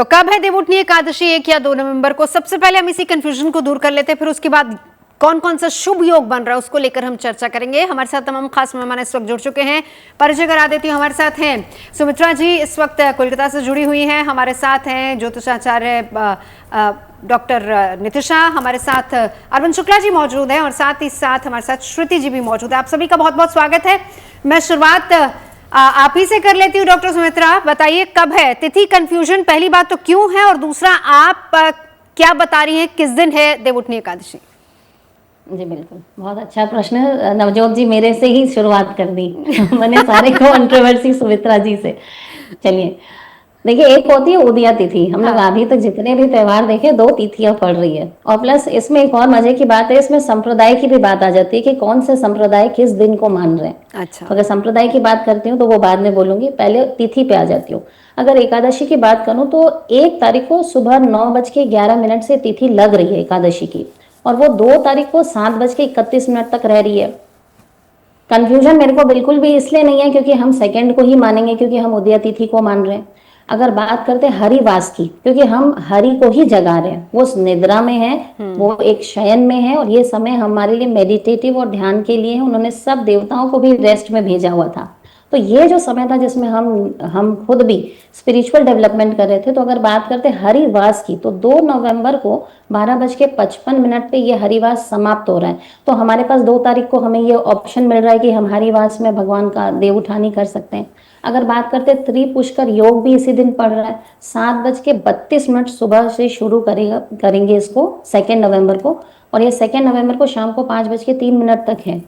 तो कब है देवउठनी एकादशी, 1 या 2 नवंबर को? सबसे पहले हम इसी कंफ्यूजन को दूर कर लेते हैं, फिर उसके बाद कौन कौन सा शुभ योग बन रहा है उसको लेकर हम चर्चा करेंगे। हमारे साथ तमाम खास मेहमान इस वक्त जुड़ चुके हैं। परिचय करा देती हूँ। हमारे साथ हैं सुमित्रा जी, इस वक्त कोलकाता से जुड़ी हुई हैं। हमारे साथ हैं ज्योतिषाचार्य डॉक्टर नितिशा, हमारे साथ अरविंद शुक्ला जी मौजूद हैं और साथ ही साथ हमारे साथ श्रुति जी भी मौजूद है। आप सभी का बहुत बहुत स्वागत है। मैं शुरुआत आप ही से कर लेती हूँ। डॉक्टर सुमित्रा, बताइए कब है तिथि? कंफ्यूजन पहली बात तो क्यों है, और दूसरा आप क्या बता रही हैं किस दिन है देवउठनी एकादशी? जी बिल्कुल, बहुत अच्छा प्रश्न है नवजोत जी, मेरे से ही शुरुआत कर दी मैंने सारे कंट्रोवर्सी सुमित्रा जी से। चलिए देखिए, एक होती है उदया तिथि। हम लोग अभी तक जितने भी त्योहार देखे 2 तिथियां पड़ रही है, और प्लस इसमें एक और मजे की बात है, इसमें संप्रदाय की भी बात आ जाती है कि कौन से संप्रदाय किस दिन को मान रहे हैं। अच्छा, तो अगर संप्रदाय की बात करती हूँ तो वो बाद में बोलूंगी, पहले तिथि पे आ जाती हूँ। अगर एकादशी की बात करूँ तो 1 तारीख को सुबह 9:11 से तिथि लग रही है एकादशी की, और वो 2 तारीख को 7:31 तक रह रही है। कंफ्यूजन मेरे को बिल्कुल भी इसलिए नहीं है क्योंकि हम सेकंड को ही मानेंगे, क्योंकि हम उदया तिथि को मान रहे हैं। अगर बात करते हैं हरिवास की, क्योंकि हम हरि को ही जगा रहे हैं, वो निद्रा में है, वो एक शयन में है, और ये समय हमारे लिए मेडिटेटिव और ध्यान के लिए है। उन्होंने सब देवताओं को भी रेस्ट में भेजा हुआ था। तो ये जो समय था जिसमें हम खुद भी स्पिरिचुअल डेवलपमेंट कर रहे थे। तो अगर बात करते हैं हरिवास की, तो 2 नवंबर को 12:55 पे ये हरिवास समाप्त हो रहा है। तो हमारे पास 2 तारीख को हमें ये ऑप्शन मिल रहा है कि हम हरिवास में भगवान का देव उठानी कर सकते हैं। अगर बात करते हैं त्रिपुष्कर योग भी इसी दिन पड़ रहा है, 7:32 सुबह से शुरू करेंगे इसको 2 नवंबर को, और ये 2 नवंबर को शाम को 5:03 तक है।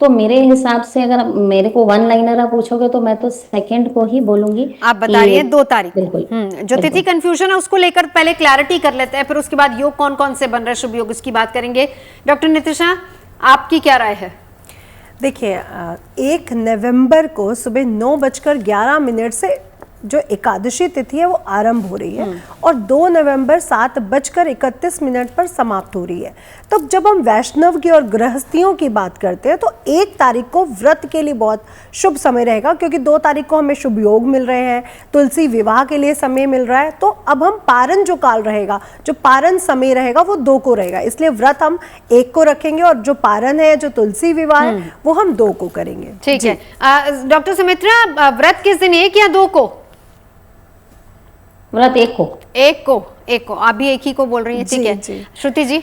तो मेरे हिसाब से अगर मेरे को वन लाइनर आप पूछोगे तो मैं तो सेकंड को ही बोलूंगी। आप बता रही हैं 2 तारीख। बिल्कुल। जो तिथि कंफ्यूजन है उसको लेकर पहले क्लैरिटी कर लेते हैं, फिर उसके बाद योग कौन कौन से बन रहे हैं, शुभ योग, इसकी बात करेंगे। डॉक्टर नितिशा, आपकी क्या राय है? देखिए, 1 नवंबर को सुबह 9:11 से जो एकादशी तिथि है वो आरंभ हो रही है, और 2 नवंबर 7:31 पर समाप्त हो रही है। तो जब हम वैष्णव की और गृहस्थियों की बात करते हैं तो 1 तारीख को व्रत के लिए बहुत शुभ समय रहेगा, क्योंकि 2 तारीख को हमें शुभ योग मिल रहे हैं, तुलसी विवाह के लिए समय मिल रहा है। तो अब हम पारण जो काल रहेगा, जो पारण समय रहेगा वो 2 को रहेगा, इसलिए व्रत हम 1 को रखेंगे, और जो पारण है, जो तुलसी विवाह है, वो हम 2 को करेंगे। ठीक है। डॉक्टर सुमित्रा, व्रत किस दिन, 1 या 2 को? व्रत 1 को। 1 को आप भी 1 ही को बोल रही हैं, ठीक है। श्रुति जी,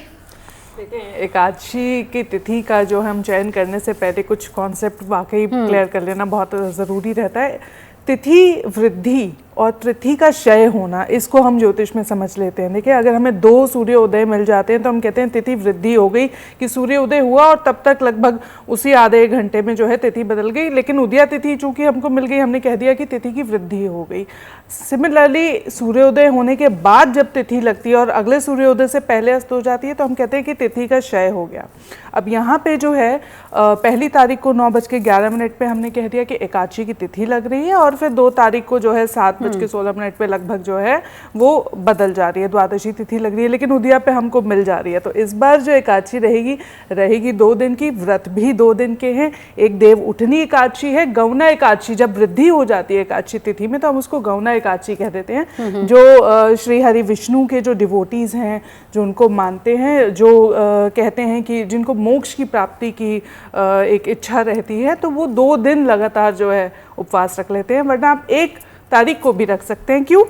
देखिए, एकादशी की तिथि का जो हम चयन करने से पहले कुछ कॉन्सेप्ट वाकई क्लियर कर लेना बहुत ज़रूरी रहता है। तिथि वृद्धि और तिथि का क्षय होना, इसको हम ज्योतिष में समझ लेते हैं। देखिए, अगर हमें 2 सूर्योदय मिल जाते हैं तो हम कहते हैं तिथि वृद्धि हो गई, कि सूर्योदय हुआ और तब तक लगभग उसी आधे 1 घंटे में जो है तिथि बदल गई। लेकिन उदया तिथि चूंकि हमको मिल गई, हमने कह दिया कि तिथि की वृद्धि हो गई। सिमिलरली सूर्योदय होने के बाद जब तिथि लगती है और अगले सूर्योदय से पहले अस्त हो जाती है तो हम कहते हैं कि तिथि का क्षय हो गया। अब यहाँ पे जो है 1 तारीख को 9:11 पे हमने कह दिया कि एकादशी की तिथि लग रही है, और फिर 2 तारीख को जो है 7:16 पे लगभग जो है वो बदल जा रही है, द्वादशी तिथि लग रही है, लेकिन उदया पे हमको मिल जा रही है। तो इस बार जो एकादशी रहेगी 2 दिन की, व्रत भी 2 दिन के हैं। एक देव उठनी एकादशी है, गौना एकादशी जब वृद्धि हो जाती है एकादशी तिथि में तो हम उसको गौना एकादशी कह देते हैं। जो श्री हरि विष्णु के जो डिवोटीज हैं, जो उनको मानते हैं, जो कहते हैं कि जिनको मोक्ष की प्राप्ति की एक इच्छा रहती है, तो वो 2 दिन लगातार जो है उपवास रख लेते हैं। वरना आप 1 तारीख को भी रख सकते हैं। क्यों?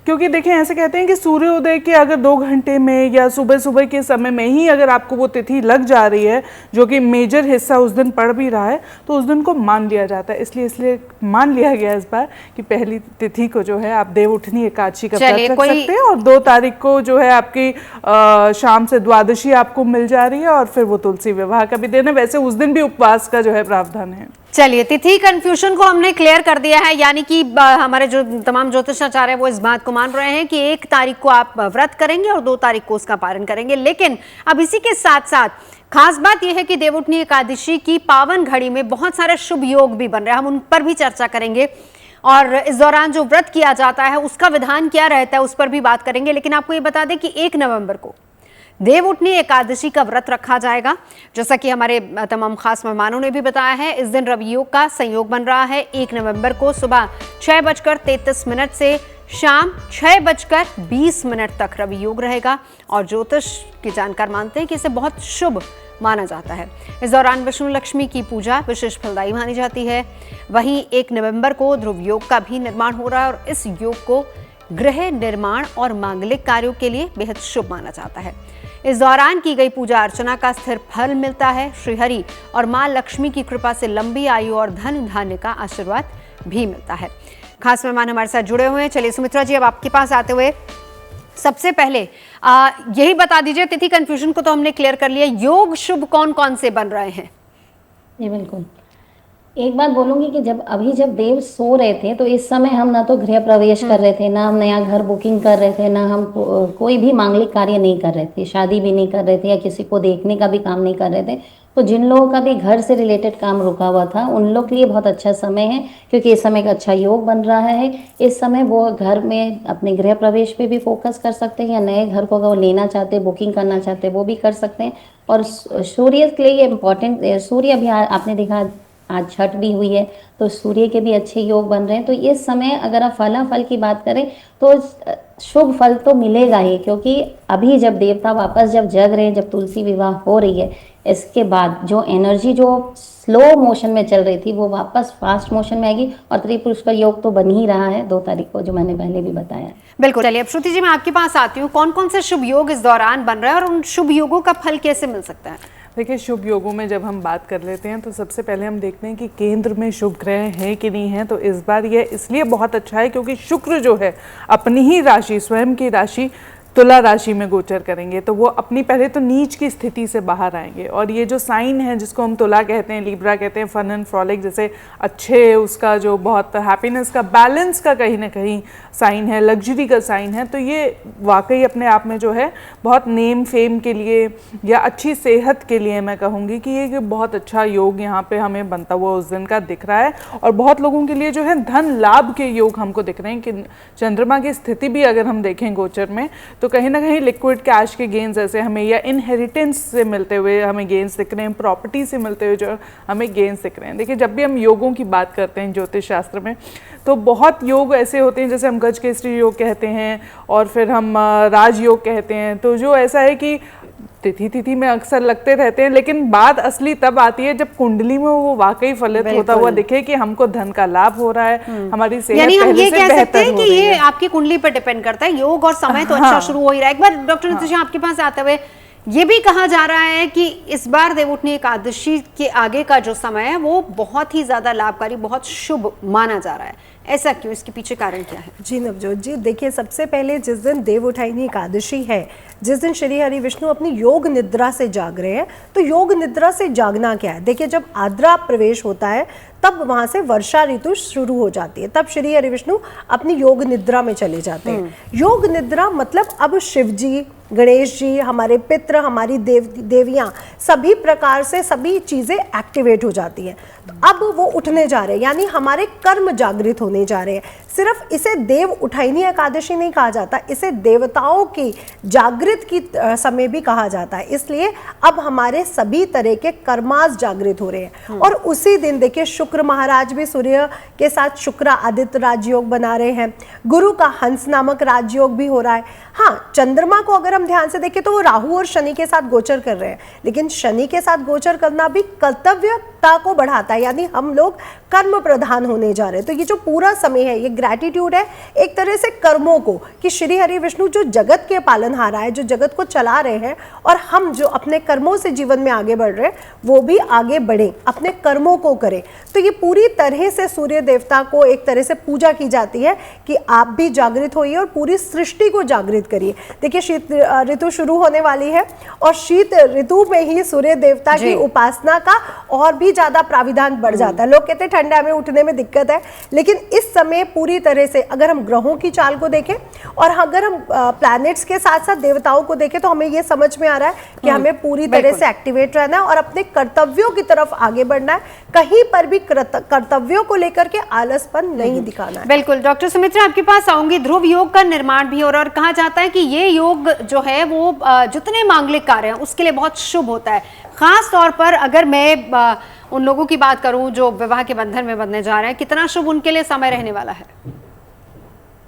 क्योंकि देखें, ऐसे कहते हैं कि सूर्योदय के अगर 2 घंटे में या सुबह सुबह के समय में ही अगर आपको वो तिथि लग जा रही है, जो कि मेजर हिस्सा उस दिन पड़ भी रहा है, तो उस दिन को मान लिया जाता है। इसलिए मान लिया गया इस बार कि पहली तिथि को जो है आप देव उठनी एकादशी का व्रत रख सकते हैं, और 2 तारीख को जो है आपकी शाम से द्वादशी आपको मिल जा रही है, और फिर वो तुलसी विवाह का भी दिन है। वैसे उस दिन भी उपवास का जो है प्रावधान है। चलिए, तिथि कंफ्यूजन को हमने क्लियर कर दिया है, यानी कि हमारे जो तमाम ज्योतिषाचार्य वो इस बात को मान रहे हैं कि 1 तारीख को आप व्रत करेंगे और 2 तारीख को उसका पारण करेंगे। लेकिन अब इसी के साथ साथ खास बात यह है कि देवउठनी एकादशी की पावन घड़ी में बहुत सारे शुभ योग भी बन रहे हैं, हम उन पर भी चर्चा करेंगे, और इस दौरान जो व्रत किया जाता है उसका विधान क्या रहता है उस पर भी बात करेंगे। लेकिन आपको ये बता दें कि 1 नवंबर को देवउठनी एकादशी का व्रत रखा जाएगा, जैसा कि हमारे तमाम खास मेहमानों ने भी बताया है। इस दिन रवि योग का संयोग बन रहा है। 1 नवंबर को सुबह 6:33 से शाम 6:20 तक रवि योग रहेगा और ज्योतिष के जानकार मानते हैं कि इसे बहुत शुभ माना जाता है। इस दौरान विष्णु लक्ष्मी की पूजा विशेष फलदायी मानी जाती है। वहीं 1 नवंबर को ध्रुव योग का भी निर्माण हो रहा है और इस योग को गृह निर्माण और मांगलिक कार्यों के लिए बेहद शुभ माना जाता है। इस दौरान की गई पूजा अर्चना का स्थिर फल मिलता है। श्रीहरि और मां लक्ष्मी की कृपा से लंबी आयु और धन धान्य का आशीर्वाद भी मिलता है। खास मेहमान हमारे साथ जुड़े हुए हैं। चलिए सुमित्रा जी, अब आपके पास आते हुए सबसे पहले यही बता दीजिए, तिथि कंफ्यूजन को तो हमने क्लियर कर लिया, योग शुभ कौन कौन से बन रहे हैं? जी बिल्कुल। एक बात बोलूंगी कि जब देव सो रहे थे तो इस समय हम ना तो गृह प्रवेश कर रहे थे, ना हम नया घर बुकिंग कर रहे थे, ना हम कोई भी मांगलिक कार्य नहीं कर रहे थे, शादी भी नहीं कर रहे थे या किसी को देखने का भी काम नहीं कर रहे थे। तो जिन लोगों का भी घर से रिलेटेड काम रुका हुआ था उन लोग के लिए बहुत अच्छा समय है, क्योंकि इस समय का अच्छा योग बन रहा है। इस समय वो घर में अपने गृह प्रवेश पे भी फोकस कर सकते हैं या नए घर को अगर वो लेना चाहते हैं, बुकिंग करना चाहते हैं, वो भी कर सकते हैं। और सूर्य के लिए इम्पोर्टेंट, सूर्य भी आपने देखा आज छठ भी हुई है तो सूर्य के भी अच्छे योग बन रहे हैं। तो इस समय अगर आप फलाफल की बात करें तो शुभ फल तो मिलेगा ही, क्योंकि अभी जब देवता वापस जब जग रहे हैं, जब तुलसी विवाह हो रही है, इसके बाद जो एनर्जी जो स्लो मोशन में चल रही थी वो वापस फास्ट मोशन में आएगी। और त्रिपुरुषकर योग तो बन ही रहा है 2 तारीख को, जो मैंने पहले भी बताया। बिल्कुल। चलिए अब श्रुति जी, मैं आपके पास आती हूँ। कौन कौन से शुभ योग इस दौरान बन रहे हैं और उन शुभ योगों का फल कैसे मिल सकता है? देखिए, शुभ योगों में जब हम बात कर लेते हैं तो सबसे पहले हम देखते हैं कि केंद्र में शुभ ग्रह हैं कि नहीं है। तो इस बार यह इसलिए बहुत अच्छा है क्योंकि शुक्र जो है अपनी ही राशि, स्वयं की राशि तुला राशि में गोचर करेंगे, तो वो अपनी पहले तो नीच की स्थिति से बाहर आएंगे। और ये जो साइन है जिसको हम तुला कहते हैं, लिब्रा कहते हैं, फन एंड फ्रॉलिक जैसे अच्छे, उसका जो बहुत हैप्पीनेस का, बैलेंस का कहीं ना कहीं साइन है, लग्जरी का साइन है। तो ये वाकई अपने आप में जो है बहुत नेम फेम के लिए या अच्छी सेहत के लिए मैं कहूँगी कि ये बहुत अच्छा योग यहाँ पे हमें बनता हुआ उस दिन का दिख रहा है। और बहुत लोगों के लिए जो है धन लाभ के योग हमको दिख रहे हैं कि चंद्रमा की स्थिति भी अगर हम देखें गोचर में तो कहीं ना कहीं लिक्विड कैश के गेन्स ऐसे हमें, या इनहेरिटेंस से मिलते हुए हमें गेन्स दिख रहे हैं, प्रॉपर्टी से मिलते हुए जो हमें गेन्स दिख रहे हैं। देखिए, जब भी हम योगों की बात करते हैं ज्योतिष शास्त्र में तो बहुत योग ऐसे होते हैं, जैसे हम गजकेसरी योग कहते हैं और फिर हम राजयोग कहते हैं। तो जो ऐसा है कि तिथि में अक्सर लगते रहते हैं, लेकिन बात असली तब आती है जब कुंडली में वो वाकई फलित होता हुआ दिखे कि हमको धन का लाभ हो रहा है, हमारी सेहत यानी हम ये पहले से कह सकते बेहतर हैं हो कि रही ये है। आपकी कुंडली पर डिपेंड करता है। योग और समय तो अच्छा शुरू हो ही रहा है। एक बार डॉक्टर नीतिश आपके पास आते हुए ये भी कहा जा रहा है कि इस बार देवउठनी एकादशी के आगे का जो समय है वो बहुत ही ज्यादा लाभकारी, बहुत शुभ माना जा रहा है। ऐसा क्यों? इसके पीछे कारण क्या है? जी नवजोत जी, देखिए सबसे पहले जिस दिन देवउठानी एकादशी है, जिस दिन श्री हरि विष्णु अपनी योग निद्रा से जाग रहे हैं, तो योग निद्रा से जागना क्या है? देखिए, जब आद्रा प्रवेश होता है तब वहां से वर्षा ऋतु शुरू हो जाती है, तब श्री हरि विष्णु अपनी योग निद्रा में चले जाते हैं। योग निद्रा मतलब अब शिव जी, गणेश जी, हमारे पितृ, हमारी देवियां, सभी प्रकार से सभी चीजें एक्टिवेट हो जाती हैं। तो अब वो उठने जा रहे हैं, यानी हमारे कर्म जागृत होने जा रहे हैं। सिर्फ इसे देव उठाइनी एकादशी नहीं कहा जाता, इसे देवताओं की जागृत की समय भी कहा जाता है। इसलिए अब हमारे सभी तरह के कर्मास जागृत हो रहे हैं। और उसी दिन देखिए, शुक्र महाराज भी सूर्य के साथ शुक्र आदित्य राजयोग बना रहे हैं। गुरु का हंस नामक राजयोग भी हो रहा है। हाँ, चंद्रमा को अगर हम ध्यान से देखें तो वो राहु और शनि के साथ गोचर कर रहे हैं, लेकिन शनि के साथ गोचर करना भी कर्तव्यता को बढ़ाता है, यानी हम लोग कर्म प्रधान होने जा रहे हैं। तो ये जो पूरा समय है, ये ग्रैटिट्यूड है एक तरह से कर्मों को, कि श्री हरि विष्णु जो जगत के पालनहार है, जो जगत को चला रहे हैं, और हम जो अपने कर्मों से जीवन में आगे बढ़ रहे हैं वो भी आगे बढ़े, अपने कर्मों को करें। तो ये पूरी तरह से सूर्य देवता को एक तरह से पूजा की जाती है कि आप भी जागृत होइए और पूरी सृष्टि को जागृत करिए। देखिए, शीत ऋतु शुरू होने वाली है और शीत ऋतु में ही सूर्य देवता की उपासना का और भी ज्यादा प्राविधान बढ़ जाता है। लोग कहते हैं ठंडा में उठने में दिक्कत है, लेकिन इस समय पूरी तरह से अगर हम ग्रहों की चाल को देखें और अगर हम प्लैनेट्स के साथ साथ देवताओं को देखें तो हमें ये समझ में आ रहा है कि हमें पूरी तरह से एक्टिवेट रहना है और अपने कर्तव्यों की तरफ आगे बढ़ना है। कहीं पर भी कर्तव्यों को लेकर के आलसपन नहीं दिखाना है। बिल्कुल। डॉक्टर सुमित्रा, आपके पास आऊंगी। ध्रुव योग का निर्माण भी हो रहा है और कहा जाता है कि ये योग जो है वो जितने मांगलिक कार्य हैं उसके लिए बहुत शुभ होता है। खास तौर पर अगर मैं उन लोगों की बात करूं जो विवाह के बंधन में बंधने जा रहे हैं, कितना शुभ उनके लिए समय रहने वाला है?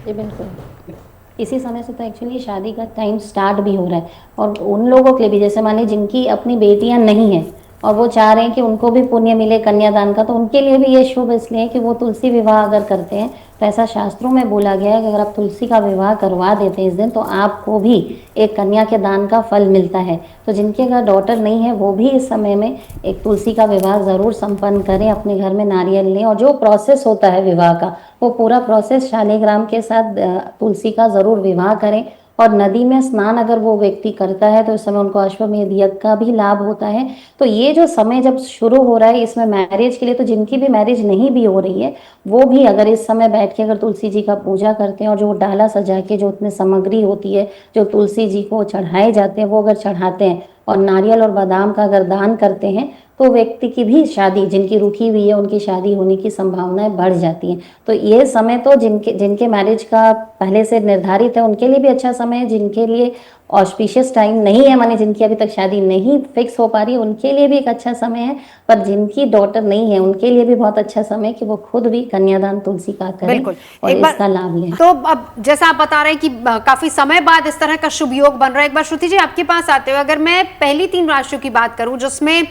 जी बिल्कुल। इसी समय से तो एक्चुअली शादी का टाइम स्टार्ट भी हो रहा है, और उन लोगों के लिए भी, जैसे मानिए जिनकी अपनी बेटियां नहीं हैं और वो चाह रहे हैं कि उनको भी पुण्य मिले कन्यादान का, तो उनके लिए भी ये शुभ इसलिए है कि वो तुलसी विवाह अगर करते हैं तो ऐसा शास्त्रों में बोला गया है कि अगर आप तुलसी का विवाह करवा देते हैं इस दिन, तो आपको भी एक कन्या के दान का फल मिलता है। तो जिनके घर डॉटर नहीं है वो भी इस समय में एक तुलसी का विवाह ज़रूर संपन्न करें, अपने घर में नारियल लें, और जो प्रोसेस होता है विवाह का वो पूरा प्रोसेस शालिग्राम के साथ तुलसी का ज़रूर विवाह करें। और नदी में स्नान अगर वो व्यक्ति करता है तो इस समय उनको अश्वमेध यज्ञ का भी लाभ होता है। तो ये जो समय जब शुरू हो रहा है इसमें मैरिज के लिए, तो जिनकी भी मैरिज नहीं भी हो रही है वो भी अगर इस समय बैठ के अगर तुलसी जी का पूजा करते हैं, और जो डाला सजा के जो उतने सामग्री होती है जो तुलसी जी को चढ़ाए जाते हैं वो अगर चढ़ाते हैं, और नारियल और बादाम का अगर दान करते हैं, तो व्यक्ति की भी शादी, जिनकी रुकी हुई है उनकी शादी होने की संभावनाएं बढ़ जाती हैं। तो ये समय तो जिनके जिनके मैरिज का पहले से निर्धारित है उनके लिए भी अच्छा समय है, जिनके लिए ऑस्पिशियस टाइम नहीं है, माने जिनकी अभी तक शादी नहीं फिक्स हो पा रही है उनके लिए भी एक अच्छा समय है, पर जिनकी डॉटर नहीं है उनके लिए भी बहुत अच्छा समय है कि वो खुद भी कन्यादान तुलसी का करें बिल्कुल, और एक बार इसका लाभ लें। तो अब जैसा आप बता रहे हैं कि काफी समय बाद इस तरह का शुभ योग बन रहा है, एक बार श्रुति जी आपके पास आते हुए अगर मैं पहली 3 राशियों की बात करूं जिसमें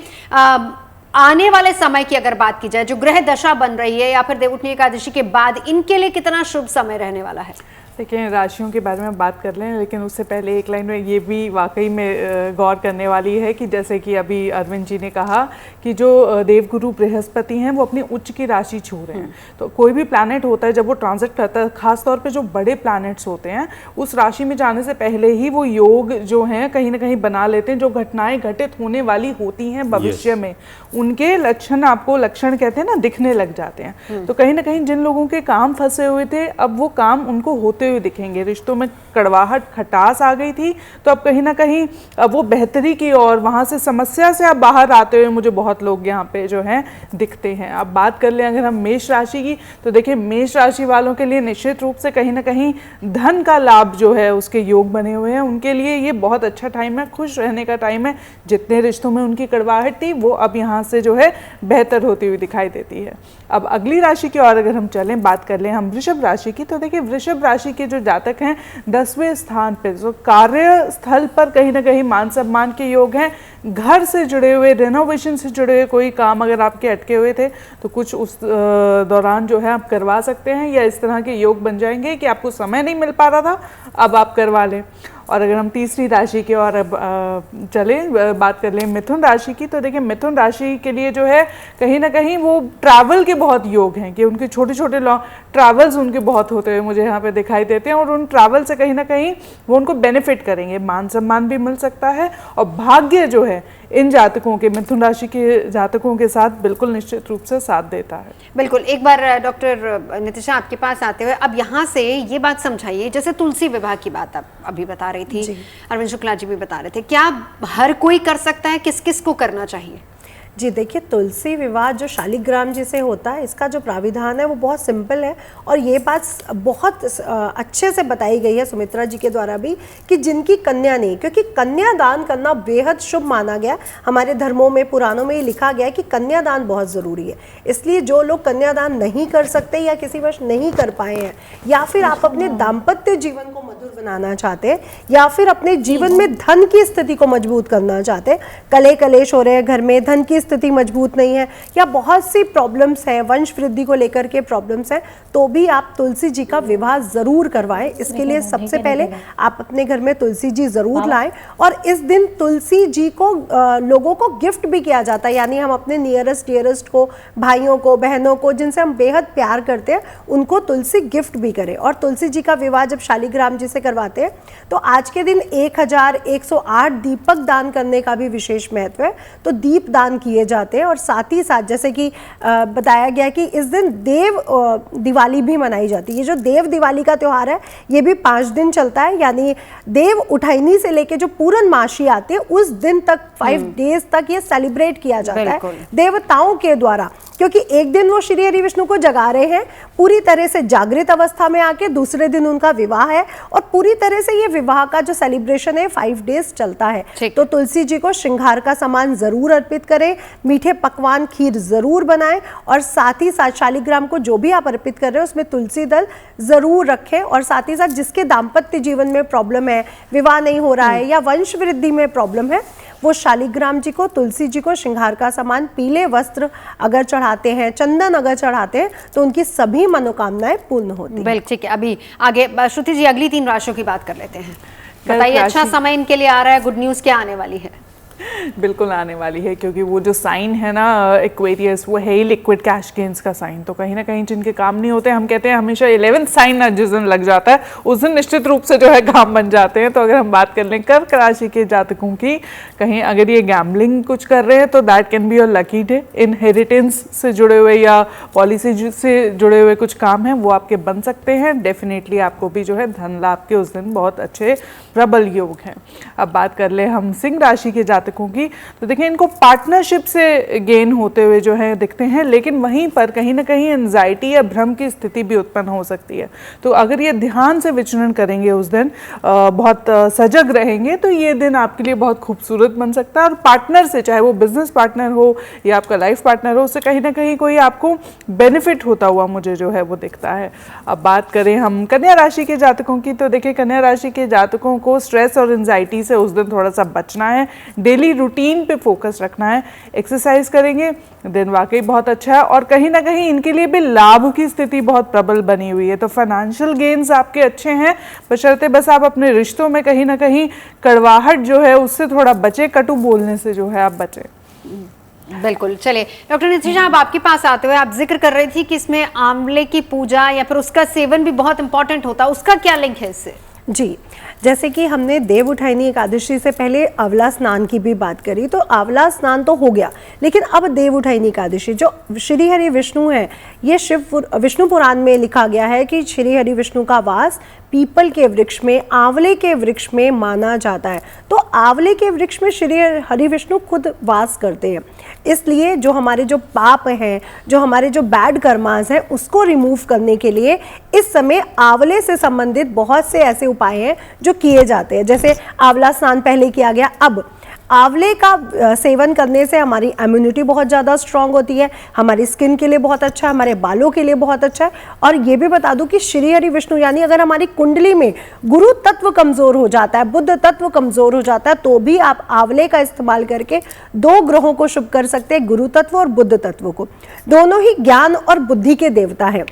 आने वाले समय की अगर बात की जाए, जो ग्रह दशा बन रही है या फिर देवउठनी एकादशी के बाद, इनके लिए कितना शुभ समय रहने वाला है? देखिए राशियों के बारे में बात कर लें, लेकिन उससे पहले एक लाइन में ये भी वाकई में गौर करने वाली है कि जैसे कि अभी अरविंद जी ने कहा कि जो देवगुरु बृहस्पति हैं वो अपनी उच्च की राशि छू रहे हैं। तो कोई भी प्लैनेट होता है जब वो ट्रांजिट करता है, खास तौर पे जो बड़े प्लैनेट्स होते हैं उस राशि में जाने से पहले ही वो योग जो हैं कहीं ना कहीं बना लेते हैं। जो घटनाएं घटित होने वाली होती हैं भविष्य में उनके लक्षण, आपको लक्षण कहते हैं ना, दिखने लग जाते हैं। तो कहीं ना कहीं जिन लोगों के काम फंसे हुए थे अब वो काम उनको होते हुए दिखेंगे। रिश्तों में कड़वाहट, खटास आ गई थी तो अब कहीं ना कहीं अब वो बेहतरी की और वहां से समस्या से अब बाहर आते हुए मुझे बहुत लोग यहाँ पे जो हैं दिखते हैं। अब बात कर लें अगर हम मेष राशि की, तो देखिए मेष राशि वालों के लिए निश्चित रूप से कहीं ना कहीं धन का लाभ जो है उसके योग बने हुए हैं। उनके लिए ये बहुत अच्छा टाइम है, खुश रहने का टाइम है। जितने रिश्तों में उनकी कड़वाहट थी वो अब यहाँ से जो है बेहतर होती हुई दिखाई देती है। अब अगली राशि की ओर अगर हम चलें, बात कर लें हम वृषभ राशि की, तो देखिए वृषभ राशि के जो जातक हैं 10वें स्थान पे, जो कार्य स्थल पर कहीं ना कहीं मान सम्मान के योग हैं। घर से जुड़े हुए, रेनोवेशन से जुड़े हुए कोई काम अगर आपके अटके हुए थे तो कुछ उस दौरान जो है आप करवा सकते हैं, या इस तरह के योग बन जाएंगे कि आपको समय नहीं मिल पा रहा था अब आप करवा लें। और अगर हम तीसरी राशि की ओर अब चलें, बात कर लें मिथुन राशि की, तो देखिए मिथुन राशि के लिए जो है कहीं ना कहीं वो ट्रैवल के बहुत योग हैं कि उनके छोटे छोटे लॉन्ग ट्रैवल्स उनके बहुत होते हुए मुझे यहाँ पे दिखाई देते हैं, और उन ट्रैवल से कहीं ना कहीं वो उनको बेनिफिट करेंगे, मान सम्मान भी मिल सकता है। और भाग्य जो है इन जातकों के, मिथुन राशि के जातकों के साथ बिल्कुल निश्चित रूप से साथ देता है। बिल्कुल, एक बार डॉक्टर नितिशा आपके पास आते हुए अब यहाँ से ये बात समझाइए, जैसे तुलसी विवाह की बात आप अभी बता रही थी, अरविंद शुक्ला जी भी बता रहे थे, क्या हर कोई कर सकता है, किस किस को करना चाहिए? जी देखिए, तुलसी विवाह जो शालिग्राम जी से होता है इसका जो प्राविधान है वो बहुत सिंपल है, और ये बात बहुत अच्छे से बताई गई है सुमित्रा जी के द्वारा भी कि जिनकी कन्या नहीं, क्योंकि कन्यादान करना बेहद शुभ माना गया। हमारे धर्मों में, पुराणों में ये लिखा गया है कि कन्यादान बहुत ज़रूरी है। इसलिए जो लोग कन्यादान नहीं कर सकते या किसी वर्ष नहीं कर पाए हैं, या फिर आप अपने दाम्पत्य जीवन को मधुर बनाना चाहते हैं, या फिर अपने जीवन में धन की स्थिति को मजबूत करना चाहते हैं, कले कलेश हो रहे हैं घर में, धन की स्थिति मजबूत नहीं है, या बहुत सी प्रॉब्लम्स हैं, वंश वृद्धि को लेकर के प्रॉब्लम्स हैं, तो भी आप तुलसी जी का विवाह जरूर करवाएं। इसके लिए सबसे पहले आप अपने घर में तुलसी जी जरूर लाएं, और इस दिन तुलसी जी को लोगों को गिफ्ट भी किया जाता है, यानी हम अपने नियरेस्ट डियरेस्ट को, भाइयों को, बहनों को, जिनसे हम बेहद प्यार करते हैं, उनको तुलसी गिफ्ट भी करें। और तुलसी जी का विवाह जब शालिग्राम जी से करवाते हैं तो आज के दिन 1108 दीपक दान करने का भी विशेष महत्व है। तो दीप दान किए जाते हैं, और साथ ही साथ जैसे कि बताया गया कि इस दिन देव दिवाली भी मनाई जाती है। ये जो देव दिवाली का त्यौहार है ये भी 5 दिन चलता है, यानी देव उठाइनी से लेके जो पूर्णमासी आती है उस दिन तक 5 डेज तक ये सेलिब्रेट किया जाता है देवताओं के द्वारा। क्योंकि एक दिन वो श्री हरि विष्णु को जगा रहे हैं पूरी तरह से जागृत अवस्था में आके, दूसरे दिन उनका विवाह है और पूरी तरह से ये विवाह का जो सेलिब्रेशन है 5 डेज चलता है। ठीक। तो तुलसी जी को श्रृंगार का सामान जरूर अर्पित करें, मीठे पकवान खीर जरूर बनाएं और साथ ही साथ शालिग्राम को जो भी आप अर्पित कर रहे हो उसमें तुलसी दल जरूर रखें। और साथ ही साथ जिसके दाम्पत्य जीवन में प्रॉब्लम है, विवाह नहीं हो रहा है या वंश वृद्धि में प्रॉब्लम है, वो शालिग्राम जी को, तुलसी जी को श्रृंगार का सामान, पीले वस्त्र अगर चढ़ाते हैं, चंदन अगर चढ़ाते हैं तो उनकी सभी मनोकामनाएं पूर्ण होती हैं। बिल्कुल ठीक है। अभी आगे श्रुति जी अगली 3 राशियों की बात कर लेते हैं। कर्क बताइए, अच्छा राशि। समय इनके लिए आ रहा है, गुड न्यूज क्या आने वाली है? बिल्कुल आने वाली है, क्योंकि वो जो साइन है ना एक्वेरियस, वो है ही लिक्विड कैश गेन्स का साइन। तो कहीं ना कहीं जिनके काम नहीं होते, हम कहते हैं हमेशा 11th साइन जिस दिन लग जाता है उस दिन निश्चित रूप से जो है काम बन जाते हैं। तो अगर हम बात कर लें कर्क राशि के जातकों की, कहीं अगर ये गैम्बलिंग कुछ कर रहे हैं तो that can be your lucky day. Inheritance से जुड़े हुए या पॉलिसी से जुड़े हुए कुछ काम हैं वो आपके बन सकते हैं। डेफिनेटली आपको भी जो है धन लाभ के उस दिन बहुत अच्छे प्रबल योग हैं। अब बात कर ले हम सिंह राशि के जातकों की, तो देखिए इनको पार्टनरशिप से गेन होते हुए जो है दिखते हैं, लेकिन वहीं पर कहीं ना कहीं एंजाइटी या भ्रम की स्थिति भी उत्पन्न हो सकती है। तो अगर ये ध्यान से विचरण करेंगे उस दिन, बहुत सजग रहेंगे, तो ये दिन आपके लिए बहुत खूबसूरत बन सकता है। और पार्टनर से, चाहे वो बिजनेस पार्टनर हो या आपका लाइफ पार्टनर हो, उससे कहीं ना कहीं कोई आपको बेनिफिट होता हुआ मुझे जो है वो दिखता है। अब बात करें हम कन्या राशि के जातकों की, तो देखिए कन्या राशि के जातकों को स्ट्रेस और एंजाइटी से उस दिन थोड़ा सा बचना है, डेली रूटीन पे फोकस रखना है, एक्सरसाइज करेंगे, दिन वाकई बहुत अच्छा है। और कहीं ना कहीं इनके लिए भी लाभ की स्थिति बहुत प्रबल बनी हुई है। तो फाइनेंशियल गेन्स आपके अच्छे हैं, बशर्ते बस आप अपने रिश्तों में कहीं ना कहीं कड़वाहट जो है उससे थोड़ा बचे, कटु बोलने से जो है आप बचे। बिल्कुल। चलिए डॉक्टर नितिशा, अब आपके पास आते हुए आप जिक्र कर रही थी कि इसमें आंवले की पूजा या फिर उसका सेवन भी बहुत इंपॉर्टेंट होता है, उसका क्या लिंक है इससे? जी, जैसे कि हमने देव उठाइनी एकादशी से पहले आंवला स्नान की भी बात करी, तो आंवला स्नान तो हो गया, लेकिन अब देव उठाइनी एकादशी जो श्री हरि विष्णु है, ये विष्णु पुराण में लिखा गया है कि श्री हरि विष्णु का वास पीपल के वृक्ष में, आंवले के वृक्ष में माना जाता है। तो आंवले के वृक्ष में श्री हरि विष्णु खुद वास करते हैं, इसलिए जो हमारे जो पाप हैं, जो हमारे जो बैड कर्मास हैं, उसको रिमूव करने के लिए इस समय आंवले से संबंधित बहुत से ऐसे उपाय हैं जो किए जाते हैं। जैसे आंवला स्नान पहले किया गया, अब आंवले का सेवन करने से हमारी इम्यूनिटी बहुत ज़्यादा स्ट्रांग होती है, हमारी स्किन के लिए बहुत अच्छा है, हमारे बालों के लिए बहुत अच्छा है। और ये भी बता दूं कि श्री हरि विष्णु यानी अगर हमारी कुंडली में गुरु तत्व कमजोर हो जाता है, बुध तत्व कमजोर हो जाता है, तो भी आप आंवले का इस्तेमाल करके 2 ग्रहों को शुभ कर सकते हैं, गुरु तत्व और बुध तत्व को। दोनों ही ज्ञान और बुद्धि के देवता है।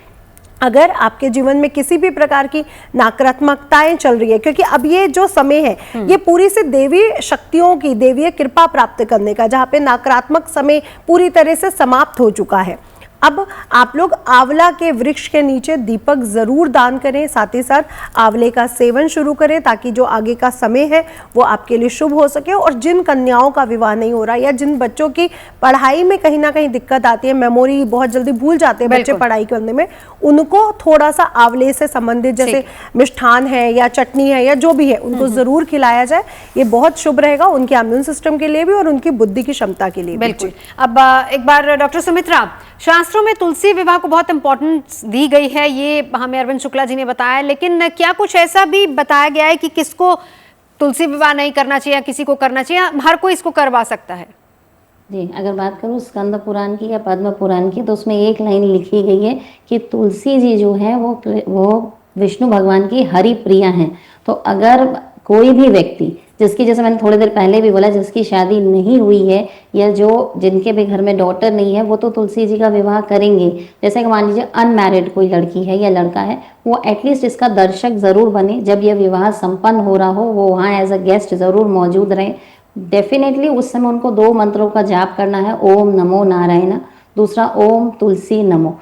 अगर आपके जीवन में किसी भी प्रकार की नकारात्मकताएं चल रही है, क्योंकि अब ये जो समय है ये पूरी से देवी शक्तियों की, देवीय कृपा प्राप्त करने का, जहाँ पे नकारात्मक समय पूरी तरह से समाप्त हो चुका है। अब आप लोग आंवला के वृक्ष के नीचे दीपक जरूर दान करें, साथ ही साथ आंवले का सेवन शुरू करें, ताकि जो आगे का समय है वो आपके लिए शुभ हो सके। और जिन कन्याओं का विवाह नहीं हो रहा या जिन बच्चों की पढ़ाई में कहीं ना कहीं दिक्कत आती है, मेमोरी बहुत जल्दी भूल जाते हैं बच्चे पढ़ाई करने में, उनको थोड़ा सा आंवले से संबंधित जैसे मिष्ठान है या चटनी है या जो भी है, उनको जरूर खिलाया जाए। ये बहुत शुभ रहेगा उनके इम्यून सिस्टम के लिए भी और उनकी बुद्धि की क्षमता के लिए भी। बिल्कुल। अब एक बार डॉक्टर सुमित्रा, शास्त्रों में तुलसी विवाह को बहुत इंपॉर्टेंस दी गई है, ये हमें अरविंद शुक्ला जी ने बताया, लेकिन क्या कुछ ऐसा भी बताया गया है कि किसको तुलसी विवाह नहीं करना चाहिए, किसी को करना चाहिए, हर कोई इसको करवा सकता है? जी, अगर बात करूँ स्कंद पुराण की या पद्म पुराण की, तो उसमें एक लाइन लिखी गई है कि तुलसी जी जो है वो विष्णु भगवान की हरि प्रिया हैं। तो अगर कोई भी व्यक्ति जिसकी, जैसे मैंने थोड़ी देर पहले भी बोला, जिसकी शादी नहीं हुई है या जिनके भी घर में डॉटर नहीं है, वो तो तुलसी जी का विवाह करेंगे। जैसे कि मान लीजिए अनमैरिड कोई लड़की है या लड़का है, वो एटलीस्ट इसका दर्शक जरूर बने, जब यह विवाह संपन्न हो रहा हो वो वहाँ एज अ गेस्ट जरूर मौजूद रहे। डेफिनेटली उस समय उनको 2 मंत्रों का जाप करना है, ओम नमो नारायण, दूसरा ओम तुलसी नमो।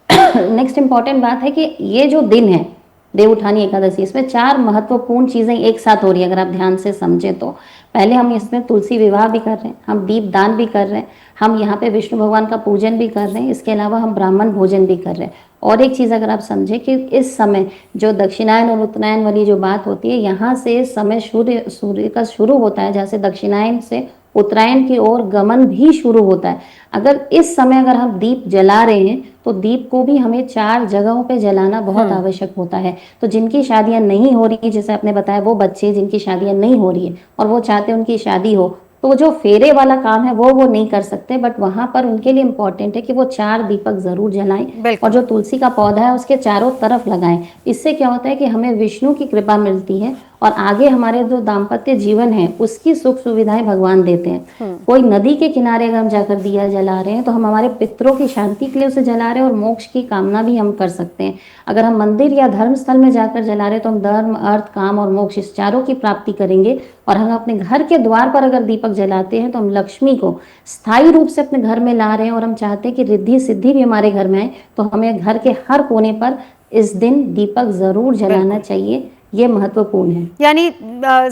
नेक्स्ट इंपॉर्टेंट बात है कि ये जो दिन है देव उठानी एकादशी, इसमें 4 महत्वपूर्ण चीजें एक साथ हो रही है अगर आप ध्यान से समझे तो। पहले हम इसमें तुलसी विवाह भी कर रहे हैं, हम दीप दान भी कर रहे हैं, हम यहाँ पे विष्णु भगवान का पूजन भी कर रहे हैं, इसके अलावा हम ब्राह्मण भोजन भी कर रहे हैं। और एक चीज़ अगर आप समझे कि इस समय जो दक्षिणायन और उत्तरायण वाली जो बात होती है, यहाँ से समय सूर्य का शुरू होता है, जहाँ से दक्षिणायन से उत्तरायण की ओर गमन भी शुरू होता है। अगर इस समय अगर हम दीप जला रहे हैं तो दीप को भी हमें 4 जगहों पे जलाना बहुत आवश्यक होता है। तो जिनकी शादियां नहीं हो रही, जैसे आपने बताया, वो बच्चे जिनकी शादियां नहीं हो रही है और वो चाहते हैं उनकी शादी हो, तो जो फेरे वाला काम है वो नहीं कर सकते, बट वहां पर उनके लिए इम्पोर्टेंट है कि वो 4 दीपक जरूर जलाएं और जो तुलसी का पौधा है उसके चारों तरफ लगाएं। इससे क्या होता है कि हमें विष्णु की कृपा मिलती है और आगे हमारे जो दाम्पत्य जीवन है उसकी सुख सुविधाएं भगवान देते हैं। कोई नदी के किनारे अगर हम जाकर दिया जला रहे हैं तो हम हमारे पितरों की शांति के लिए उसे जला रहे हैं और मोक्ष की कामना भी हम कर सकते हैं। अगर हम मंदिर या धर्म स्थल में जाकर जला रहे हैं तो हम धर्म, अर्थ, काम और मोक्ष इस चारों की प्राप्ति करेंगे। और हम अपने घर के द्वार पर अगर दीपक जलाते हैं तो हम लक्ष्मी को स्थायी रूप से अपने घर में ला रहे हैं और हम चाहते हैं कि रिद्धि सिद्धि भी हमारे घर में आए। तो हमें घर के हर कोने पर इस दिन दीपक जरूर जलाना चाहिए, ये महत्वपूर्ण है। यानी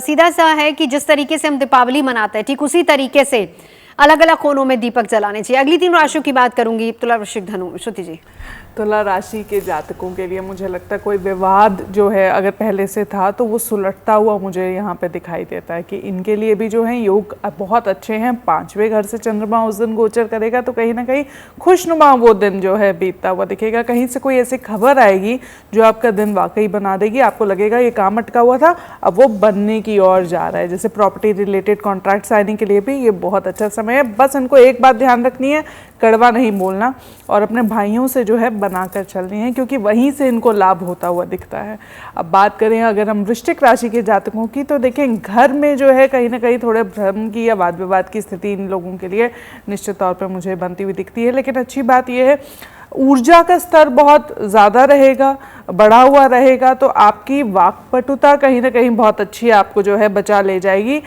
सीधा सा है कि जिस तरीके से हम दीपावली मनाते हैं ठीक उसी तरीके से अलग अलग कोनों में दीपक जलाने चाहिए। अगली 3 राशियों की बात करूंगी, तुला, वृश्चिक, धनु। श्रुति जी। तुला राशि के जातकों के लिए मुझे लगता है कोई विवाद जो है अगर पहले से था तो वो सुलटता हुआ मुझे यहाँ पे दिखाई देता है कि इनके लिए भी जो है योग बहुत अच्छे हैं। 5वें घर से चंद्रमा उस दिन गोचर करेगा तो कहीं ना कहीं खुशनुमा वो दिन जो है बीतता हुआ दिखेगा। कहीं से कोई ऐसी खबर आएगी जो आपका दिन वाकई बना देगी, आपको लगेगा ये काम अटका हुआ था अब वो बनने की ओर जा रहा है। जैसे प्रॉपर्टी रिलेटेड कॉन्ट्रैक्ट साइनिंग के लिए भी ये बहुत अच्छा समय है। बस इनको एक बात ध्यान रखनी है, कड़वा नहीं बोलना और अपने भाइयों से जो है बनाकर चलनी है क्योंकि वहीं से इनको लाभ होता हुआ दिखता है। अब बात करें अगर हम वृश्चिक राशि के जातकों की तो देखें घर में जो है कहीं ना कहीं थोड़े भ्रम की या वाद विवाद की स्थिति इन लोगों के लिए निश्चित तौर पर मुझे बनती हुई दिखती है। लेकिन अच्छी बात यह है ऊर्जा का स्तर बहुत ज़्यादा रहेगा, बढ़ा हुआ रहेगा, तो आपकी वाक्पटुता कहीं ना कहीं बहुत अच्छी आपको जो है बचा ले जाएगी,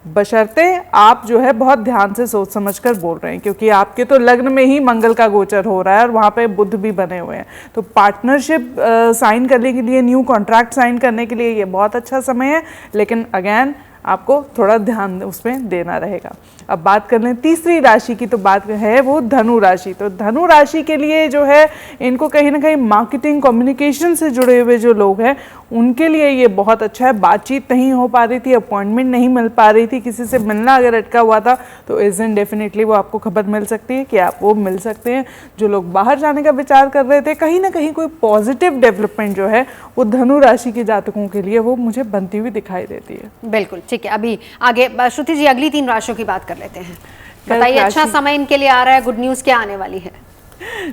बशर्ते आप जो है बहुत ध्यान से सोच समझकर बोल रहे हैं क्योंकि आपके तो लग्न में ही मंगल का गोचर हो रहा है और वहाँ पे बुध भी बने हुए हैं। तो पार्टनरशिप साइन करने के लिए, न्यू कॉन्ट्रैक्ट साइन करने के लिए ये बहुत अच्छा समय है, लेकिन अगेन आपको थोड़ा ध्यान उसमें देना रहेगा। अब बात कर लें तीसरी राशि की तो बात है वो धनु राशि। तो धनु राशि के लिए जो है इनको कहीं ना कहीं मार्केटिंग कम्युनिकेशन से जुड़े हुए जो लोग हैं उनके लिए ये बहुत अच्छा है। बातचीत नहीं हो पा रही थी, अपॉइंटमेंट नहीं मिल पा रही थी, किसी से मिलना अगर अटका हुआ था तो इस दिन डेफिनेटली वो आपको खबर मिल सकती है कि आप वो मिल सकते हैं। जो लोग बाहर जाने का विचार कर रहे थे कहीं ना कहीं कोई पॉजिटिव डेवलपमेंट जो है वो धनु राशि के जातकों के लिए वो मुझे बनती हुई दिखाई देती है। बिल्कुल ठीक है। अभी आगे श्रुति जी अगली 3 राशियों की बात कर लेते हैं। बताइए अच्छा समय इनके लिए आ रहा है, गुड न्यूज़ क्या आने वाली है?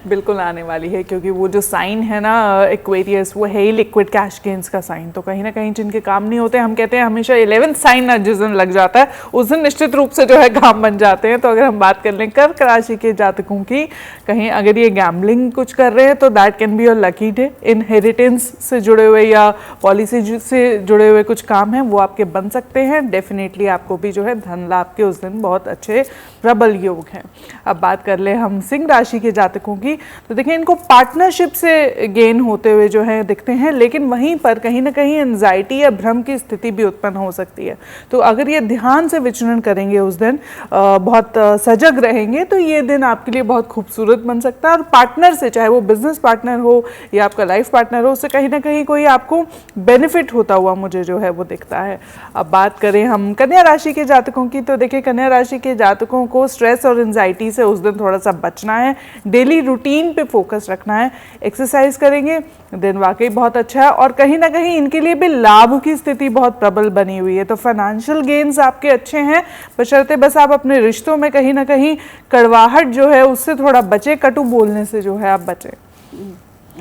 बिल्कुल आने वाली है क्योंकि वो जो साइन है ना एक्वेरियस, वो है ही लिक्विड कैश गेन्स का साइन। तो कहीं ना कहीं जिनके काम नहीं होते, हम कहते हैं हमेशा 11th साइन ना जिस दिन लग जाता है उस दिन निश्चित रूप से जो है काम बन जाते हैं। तो अगर हम बात कर लें कर्क राशि के जातकों की, कहीं अगर ये गैम्बलिंग कुछ कर रहे हैं तो that can be your lucky day. Inheritance से जुड़े हुए या पॉलिसी से जुड़े हुए कुछ काम हैं वो आपके बन सकते हैं। डेफिनेटली आपको भी जो है धन लाभ के उस दिन बहुत अच्छे प्रबल योग हैं। अब बात कर ले हम सिंह राशि के जातकों की, तो देखिए इनको पार्टनरशिप से गेन होते हुए जो है दिखते हैं, लेकिन वहीं पर कहीं ना कहीं एंजाइटी या भ्रम की स्थिति भी उत्पन्न हो सकती है। तो अगर ये ध्यान से विचरण करेंगे उस दिन, बहुत सजग रहेंगे, तो ये दिन आपके लिए बहुत खूबसूरत बन सकता है। और पार्टनर से, चाहे वो बिजनेस पार्टनर हो या आपका लाइफ पार्टनर हो, उससे कहीं ना कहीं कोई आपको बेनिफिट होता हुआ मुझे जो है वो दिखता है। अब बात करें हम कन्या राशि के जातकों की, तो देखिए कन्या राशि के जातकों को स्ट्रेस और एंजाइटी से उस दिन थोड़ा सा बचना है, डेली रूटीन पे फोकस रखना है, एक्सरसाइज करेंगे, दिन वाकई बहुत अच्छा है। और कहीं ना कहीं इनके लिए भी लाभ की स्थिति बहुत प्रबल बनी हुई है। तो फाइनेंशियल गेन्स आपके अच्छे हैं, बशर्ते बस आप अपने रिश्तों में कहीं ना कहीं कड़वाहट जो है उससे थोड़ा बचे, कटु बोलने से जो है आप बचे।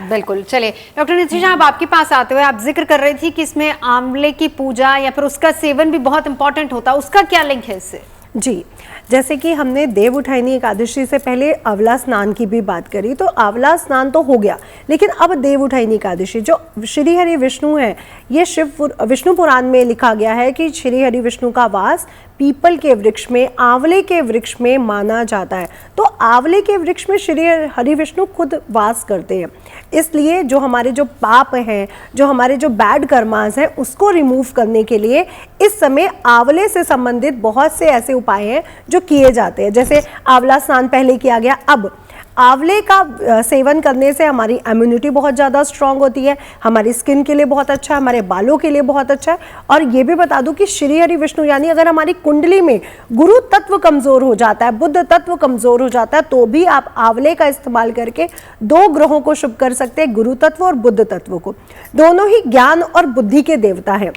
बिल्कुल। चलिए डॉक्टर नितिशा, अब आपके पास आते हुए आप जिक्र कर रही थी कि इसमें आंवले की पूजा या फिर उसका सेवन भी बहुत इंपॉर्टेंट होता है, उसका क्या लिंक है इससे? जी, जैसे कि हमने देव उठाइनी एकादशी से पहले आंवला स्नान की भी बात करी, तो आंवला स्नान तो हो गया, लेकिन अब देव उठाइनी एकादशी जो श्री हरि विष्णु है, ये विष्णु पुराण में लिखा गया है कि श्री हरि विष्णु का वास पीपल के वृक्ष में, आंवले के वृक्ष में माना जाता है। तो आंवले के वृक्ष में श्री हरि विष्णु खुद वास करते हैं, इसलिए जो हमारे जो पाप हैं, जो हमारे जो बैड कर्मास हैं, उसको रिमूव करने के लिए इस समय आंवले से संबंधित बहुत से ऐसे उपाय हैं जो किए जाते हैं। जैसे आंवला स्नान पहले किया गया, अब आंवले का सेवन करने से हमारी इम्यूनिटी बहुत ज़्यादा स्ट्रांग होती है, हमारी स्किन के लिए बहुत अच्छा है, हमारे बालों के लिए बहुत अच्छा है। और ये भी बता दूं कि श्री हरि विष्णु यानी अगर हमारी कुंडली में गुरु तत्व कमज़ोर हो जाता है, बुध तत्व कमज़ोर हो जाता है, तो भी आप आंवले का इस्तेमाल करके 2 ग्रहों को शुभ कर सकते हैं, गुरु तत्व और बुध तत्व को। दोनों ही ज्ञान और बुद्धि के देवता हैं।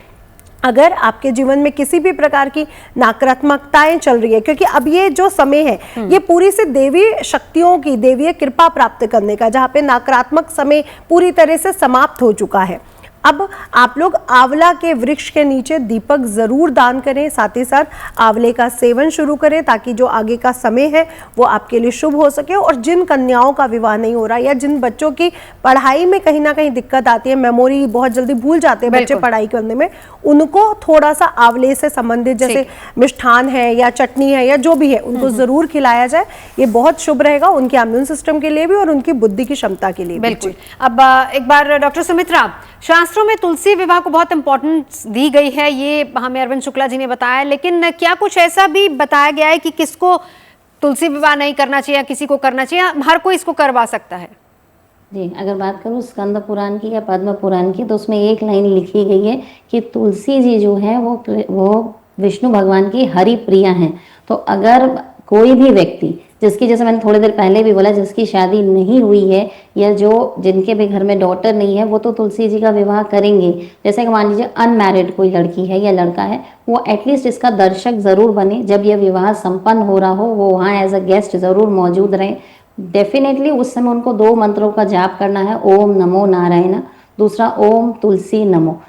अगर आपके जीवन में किसी भी प्रकार की नकारात्मकताएं चल रही है, क्योंकि अब ये जो समय है ये पूरी से देवी शक्तियों की, देवीय कृपा प्राप्त करने का, जहाँ पे नकारात्मक समय पूरी तरह से समाप्त हो चुका है। अब आप लोग आंवला के वृक्ष के नीचे दीपक जरूर दान करें, साथ ही साथ आंवले का सेवन शुरू करें, ताकि जो आगे का समय है वो आपके लिए शुभ हो सके। और जिन कन्याओं का विवाह नहीं हो रहा या जिन बच्चों की पढ़ाई में कहीं ना कहीं दिक्कत आती है, मेमोरी बहुत जल्दी भूल जाते हैं बच्चे पढ़ाई करने में, उनको थोड़ा सा आंवले से संबंधित जैसे मिष्ठान है या चटनी है या जो भी है उनको जरूर खिलाया जाए। ये बहुत शुभ रहेगा उनके इम्यून सिस्टम के लिए भी और उनकी बुद्धि की क्षमता के लिए भी। बिल्कुल। अब एक बार डॉक्टर सुमित्रा, शास्त्रों में तुलसी विवाह को बहुत इंपॉर्टेंस दी गई है, ये हमें अरविंद शुक्ला जी ने बताया, लेकिन क्या कुछ ऐसा भी बताया गया है कि किसको तुलसी विवाह नहीं करना चाहिए, किसी को करना चाहिए, हर कोई इसको करवा सकता है? जी, अगर बात करूँ स्कंद पुराण की या पद्म पुराण की, तो उसमें एक लाइन लिखी गई है कि तुलसी जी जो है वो विष्णु भगवान की हरि प्रिया हैं। तो अगर कोई भी व्यक्ति जिसकी, जैसे मैंने थोड़ी देर पहले भी बोला, जिसकी शादी नहीं हुई है या जिनके भी घर में डॉटर नहीं है, वो तो तुलसी जी का विवाह करेंगे। जैसे कि मान लीजिए अनमैरिड कोई लड़की है या लड़का है, वो एटलीस्ट इसका दर्शक जरूर बने। जब यह विवाह संपन्न हो रहा हो वो वहाँ एज अ गेस्ट जरूर मौजूद रहें। डेफिनेटली उस समय उनको 2 मंत्रों का जाप करना है, ओम नमो नारायण, दूसरा ओम तुलसी नमो।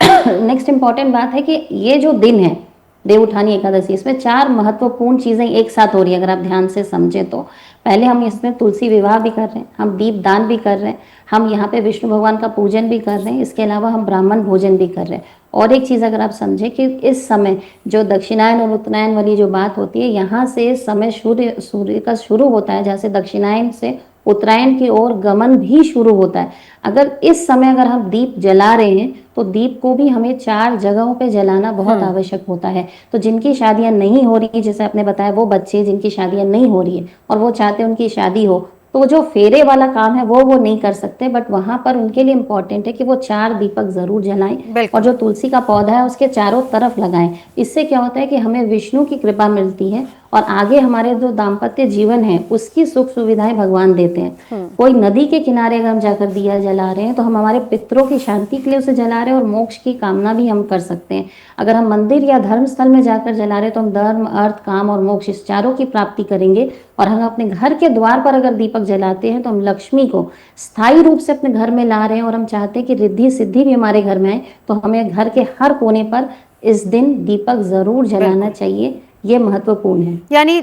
नेक्स्ट इंपॉर्टेंट बात है कि ये जो दिन है देवउठानी एकादशी, इसमें 4 महत्वपूर्ण चीजें एक साथ हो रही है। अगर आप ध्यान से समझे तो पहले हम इसमें तुलसी विवाह भी कर रहे हैं, हम दीप दान भी कर रहे हैं, हम यहाँ पे विष्णु भगवान का पूजन भी कर रहे हैं, इसके अलावा हम ब्राह्मण भोजन भी कर रहे हैं। और एक चीज अगर आप समझे कि इस समय जो दक्षिणायन और उत्तरायण वाली जो बात होती है, यहाँ से समय सूर्य का शुरू होता है, जैसे दक्षिणायन से उत्तरायण की ओर गमन भी शुरू होता है। अगर इस समय अगर हम दीप जला रहे हैं तो दीप को भी हमें 4 जगहों पे जलाना बहुत आवश्यक होता है। तो जिनकी शादियां नहीं हो रही, जैसे आपने बताया, वो बच्चे जिनकी शादियां नहीं हो रही है और वो चाहते हैं उनकी शादी हो, तो जो फेरे वाला काम है वो नहीं कर सकते, बट वहां पर उनके लिए इम्पोर्टेंट है कि वो 4 दीपक जरूर जलाएं और जो तुलसी का पौधा है उसके चारों तरफ लगाएं। इससे क्या होता है कि हमें विष्णु की कृपा मिलती है और आगे हमारे जो दाम्पत्य जीवन है उसकी सुख सुविधाएं भगवान देते हैं। कोई नदी के किनारे अगर हम जाकर दिया जला रहे हैं तो हम हमारे पितरों की शांति के लिए उसे जला रहे हैं और मोक्ष की कामना भी हम कर सकते हैं। अगर हम मंदिर या धर्म स्थल में जाकर जला रहे हैं तो हम धर्म, अर्थ, काम और मोक्ष इस चारों की प्राप्ति करेंगे। और हम अपने घर के द्वार पर अगर दीपक जलाते हैं तो हम लक्ष्मी को स्थायी रूप से अपने घर में ला रहे हैं और हम चाहते हैं कि रिद्धि सिद्धि भी हमारे घर में आए। तो हमें घर के हर कोने पर इस दिन दीपक जरूर जलाना चाहिए, ये महत्वपूर्ण है। यानी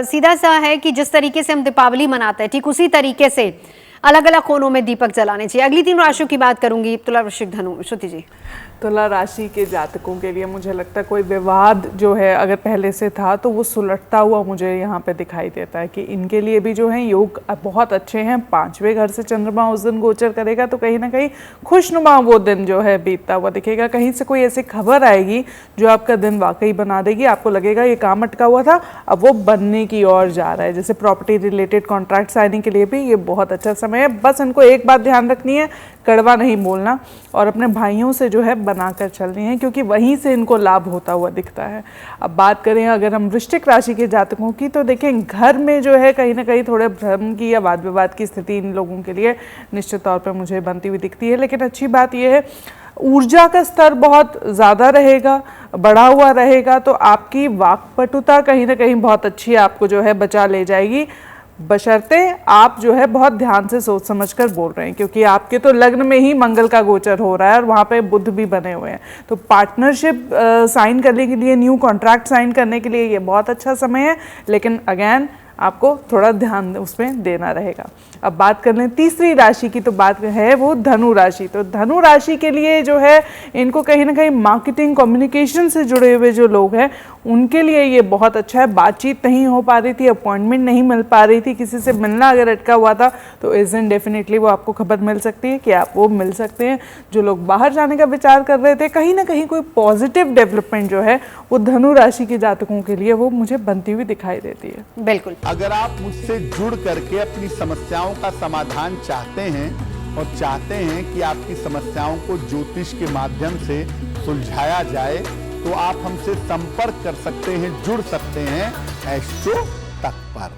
सीधा सा है कि जिस तरीके से हम दीपावली मनाते हैं, ठीक उसी तरीके से अलग अलग कोनों में दीपक जलाने चाहिए। अगली 3 राशियों की बात करूंगी, तुला, वृश्चिक, धनु। श्रुति जी। तुला राशि के जातकों के लिए मुझे लगता है कोई विवाद जो है अगर पहले से था तो वो सुलटता हुआ मुझे यहाँ पे दिखाई देता है कि इनके लिए भी जो है योग बहुत अच्छे हैं। 5वें घर से चंद्रमा उस दिन गोचर करेगा तो कहीं ना कहीं खुशनुमा वो दिन जो है बीतता हुआ दिखेगा। कहीं से कोई ऐसी खबर आएगी जो आपका दिन वाकई बना देगी, आपको लगेगा ये काम अटका हुआ था अब वो बनने की ओर जा रहा है। जैसे प्रॉपर्टी रिलेटेड कॉन्ट्रैक्ट साइनिंग के लिए भी ये बहुत अच्छा समय है। बस इनको एक बात ध्यान रखनी है, कड़वा नहीं बोलना और अपने भाइयों से जो है बनाकर चलनी है, क्योंकि वहीं से इनको लाभ होता हुआ दिखता है। अब बात करें अगर हम वृश्चिक राशि के जातकों की, तो देखें घर में जो है कहीं ना कहीं थोड़े भ्रम की या वाद विवाद की स्थिति इन लोगों के लिए निश्चित तौर पर मुझे बनती हुई दिखती है। लेकिन अच्छी बात यह है ऊर्जा का स्तर बहुत ज़्यादा रहेगा, बढ़ा हुआ रहेगा, तो आपकी वाक्पटुता कहीं ना कहीं बहुत अच्छी आपको जो है बचा ले जाएगी, बशर्ते आप जो है बहुत ध्यान से सोच समझकर बोल रहे हैं, क्योंकि आपके तो लग्न में ही मंगल का गोचर हो रहा है और वहाँ पे बुध भी बने हुए हैं। तो पार्टनरशिप साइन करने के लिए, न्यू कॉन्ट्रैक्ट साइन करने के लिए ये बहुत अच्छा समय है, लेकिन अगेन आपको थोड़ा ध्यान उसमें देना रहेगा। अब बात कर लें तीसरी राशि की, तो बात है वो धनु राशि। तो धनु राशि के लिए जो है इनको कहीं ना कहीं मार्केटिंग कम्युनिकेशन से जुड़े हुए जो लोग हैं उनके लिए ये बहुत अच्छा है। बातचीत नहीं हो पा रही थी, अपॉइंटमेंट नहीं मिल पा रही थी, किसी से मिलना अगर अटका हुआ था तो इस दिन डेफिनेटली वो आपको खबर मिल सकती है कि आप वो मिल सकते हैं। जो लोग बाहर जाने का विचार कर रहे थे, कहीं ना कहीं कोई पॉजिटिव डेवलपमेंट जो है वो धनु राशि के जातकों के लिए वो मुझे बनती हुई दिखाई देती है। बिल्कुल। अगर आप मुझसे जुड़ करके अपनी समस्याओं का समाधान चाहते हैं और चाहते हैं कि आपकी समस्याओं को ज्योतिष के माध्यम से सुलझाया जाए, तो आप हमसे संपर्क कर सकते हैं, जुड़ सकते हैं एस्ट्रो तक पर।